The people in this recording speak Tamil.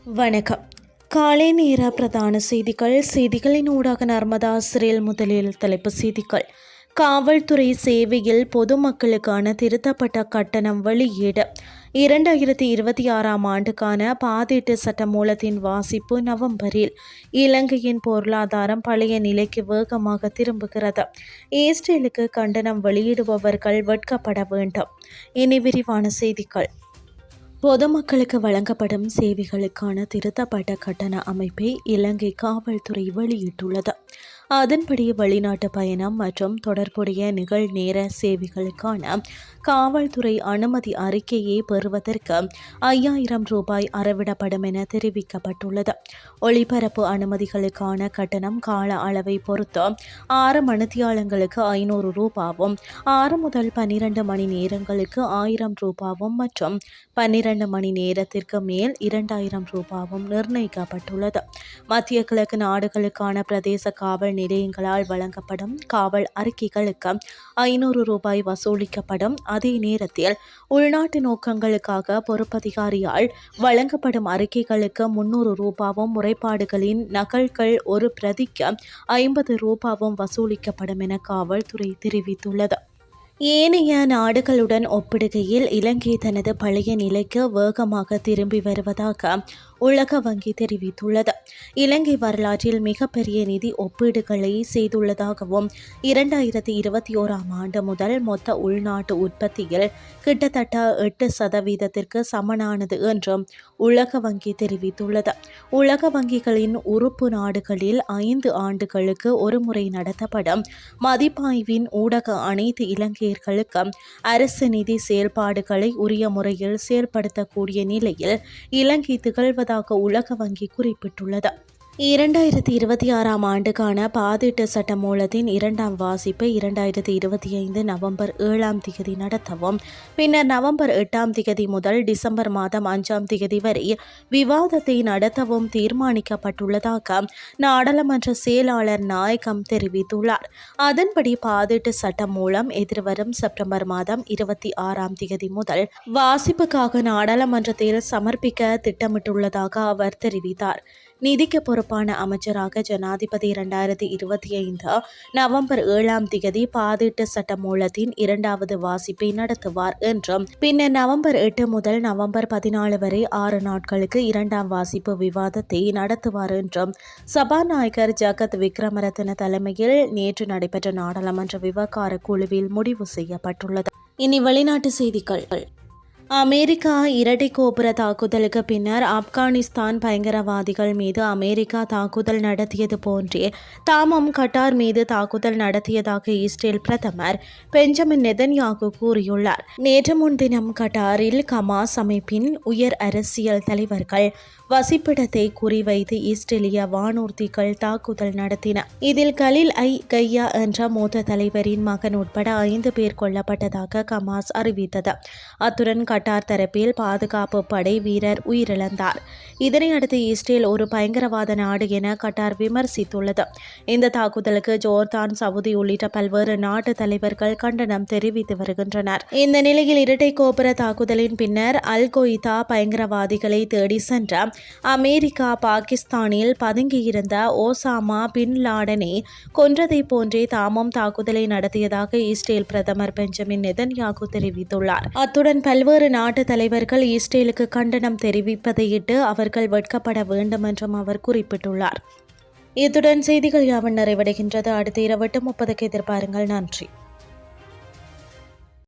வணக்கம். காலை நேர பிரதான செய்திகளின் ஊடாக நர்மதா சிறையில் முதலில் தலைப்பு செய்திகள். காவல்துறை சேவையில் பொதுமக்களுக்கான திருத்தப்பட்ட கட்டணம் வெளியீடு. 2026ஆம் ஆண்டுக்கான பாதீட்டு சட்டமூலத்தின் வாசிப்பு நவம்பரில். இலங்கையின் பொருளாதாரம் பழைய நிலைக்கு வேகமாக திரும்புகிறது. இஸ்ரேலுக்கு கண்டனம் வெளியிடுபவர்கள் வெட்கப்பட வேண்டும். இனி விரிவான செய்திகள். பொதுமக்களுக்கு வழங்கப்படும் சேவைகளுக்கான திருத்தப்பட்ட கட்டண அமைப்பை இலங்கை காவல்துறை வெளியிட்டுள்ளது. அதன்படி வெளிநாட்டு பயணம் மற்றும் தொடர்புடைய நிகழ்நேர சேவைகளுக்கான காவல்துறை அனுமதி அறிக்கையை பெறுவதற்கு 5000 ரூபாய் அறவிடப்படும் என தெரிவிக்கப்பட்டுள்ளது. ஒளிபரப்பு அனுமதிகளுக்கான கட்டணம் கால அளவை பொறுத்து 6 மணித்தியாலங்களுக்கு 500 ரூபாவும், 6 முதல் 12 மணி நேரங்களுக்கு 1000 ரூபாவும் மற்றும் 12 மணி நேரத்திற்கு மேல் 2000 ரூபாவும் நிர்ணயிக்கப்பட்டுள்ளது. மத்திய கிழக்கு நாடுகளுக்கான பிரதேச காவல் நிலையங்களால் வழங்கப்படும் காவல் அறிக்கைகளுக்கு 500 ரூபாய் வசூலிக்கப்படும். அதே நேரத்தில் உள்நாட்டு நோக்கங்களுக்காக பொறுப்பதிகாரியால் வழங்கப்படும் அறிக்கைகளுக்கு 300 ரூபாவும், முறைப்பாடுகளின் நகல்கள் ஒரு பிரதிக்கு 50 ரூபாவும் வசூலிக்கப்படும் என காவல்துறை தெரிவித்துள்ளது. ஏனைய நாடுகளுடன் ஒப்பிடுகையில் இலங்கை தனது பழைய நிலைக்கு வேகமாக திரும்பி வருவதாக உலக வங்கி தெரிவித்துள்ளது. இலங்கை வரலாற்றில் மிகப்பெரிய நிதி ஒப்பீடுகளை செய்துள்ளதாகவும் 2021ஆம் ஆண்டு முதல் மொத்த உள்நாட்டு உற்பத்தியில் கிட்டத்தட்ட 8% சமனானது என்றும் உலக வங்கி தெரிவித்துள்ளது. உலக வங்கிகளின் உறுப்பு நாடுகளில் 5 ஆண்டுகளுக்கு ஒருமுறை நடத்தப்படும் மதிப்பாய்வின் ஊடாக அனைத்து இலங்கையர்களுக்கு அரசு நிதி செயல்பாடுகளை உரிய முறையில் செயல்படுத்தக்கூடிய நிலையில் இலங்கை திகழ்வதாக உலக வங்கி குறிப்பிட்டுள்ளது. 2026ஆம் ஆண்டுக்கான பாதீட்டு சட்டமூலத்தின் 2ஆம் வாசிப்பை 2025 நவம்பர் 7ஆம் திகதி நடத்தவும், பின்னர் நவம்பர் 8ஆம் திகதி முதல் டிசம்பர் மாதம் 5ஆம் திகதி வரை விவாதத்தை நடத்தவும் தீர்மானிக்கப்பட்டுள்ளதாக நாடாளுமன்ற செயலாளர் நாயகம் தெரிவித்துள்ளார். அதன்படி பாதீட்டு சட்டம் மூலம் எதிர்வரும் செப்டம்பர் மாதம் 26ஆம் திகதி முதல் வாசிப்புக்காக நாடாளுமன்றத்தில் சமர்ப்பிக்க திட்டமிட்டுள்ளதாக அவர் தெரிவித்தார். நிதிக்கு பொறுப்பான அமைச்சராக ஜனாதிபதி 2025 நவம்பர் 7ஆம் திகதி பாதீட்டு சட்டமூலத்தின் 2வது வாசிப்பை நடத்துவார் என்றும், பின்னர் நவம்பர் 8 முதல் நவம்பர் 14 வரை 6 நாட்களுக்கு 2ஆம் வாசிப்பு விவாதத்தை நடத்துவார் என்றும் சபாநாயகர் ஜகத் விக்ரமரத்ன தலைமையில் நேற்று நடைபெற்ற நாடாளுமன்ற விவகார குழுவில் முடிவு செய்யப்பட்டுள்ளது. இனி வெளிநாட்டு செய்திகள். அமெரிக்கா இரட்டை கோபுர தாக்குதலுக்கு பின்னர் ஆப்கானிஸ்தான் பயங்கரவாதிகள் மீது அமெரிக்கா தாக்குதல் நடத்தியது போன்றே தாமும் கட்டார் மீது தாக்குதல் நடத்தியதாக இஸ்ரேல் பிரதமர் பெஞ்சமின் நெதன்யாகு கூறியுள்ளார். நேற்று முன்தினம் கட்டாரில் ஹமாஸ் அமைப்பின் உயர் அரசியல் தலைவர்கள் வசிப்பிடத்தை குறிவைத்து இஸ்ரேலிய வானூர்திகள் தாக்குதல் நடத்தின. இதில் கலீல் கையா என்ற மூத்த தலைவரின் மகன் உட்பட 5 பேர் கொல்லப்பட்டதாக ஹமாஸ் அறிவித்தது. அத்துடன் கட்டார் தரப்பில் பாதுகாப்பு படை வீரர் உயிரிழந்தார். இதனையடுத்து இஸ்ரேல் ஒரு பயங்கரவாத நாடு என கட்டார் விமர்சித்துள்ளது. இந்த தாக்குதலுக்கு ஜோர்தான், சவுதி உள்ளிட்ட பல்வேறு நாட்டு தலைவர்கள் கண்டனம் தெரிவித்து வருகின்றனர். இந்த நிலையில் இரட்டை கோபுர தாக்குதலின் பின்னர் அல் கொய்தா பயங்கரவாதிகளை தேடி சென்ற அமெரிக்கா பாகிஸ்தானில் பதுங்கியிருந்த ஓசாமா பின் லாடனை கொன்றதை போன்றே தாமும் தாக்குதலை நடத்தியதாக இஸ்ரேல் பிரதமர் பெஞ்சமின் நெதன்யாகு தெரிவித்துள்ளார். அத்துடன் பல்வேறு நாட்டு தலைவர்கள் இஸ்ரேலுக்கு கண்டனம் தெரிவிப்பதையிட்டு அவர்கள் வெட்கப்பட வேண்டும் என்றும் அவர் குறிப்பிட்டுள்ளார். இத்துடன் செய்திகள் யாவன் நிறைவடைகின்றது. அடுத்த இரவு 8:30 எதிர்பாருங்கள். நன்றி.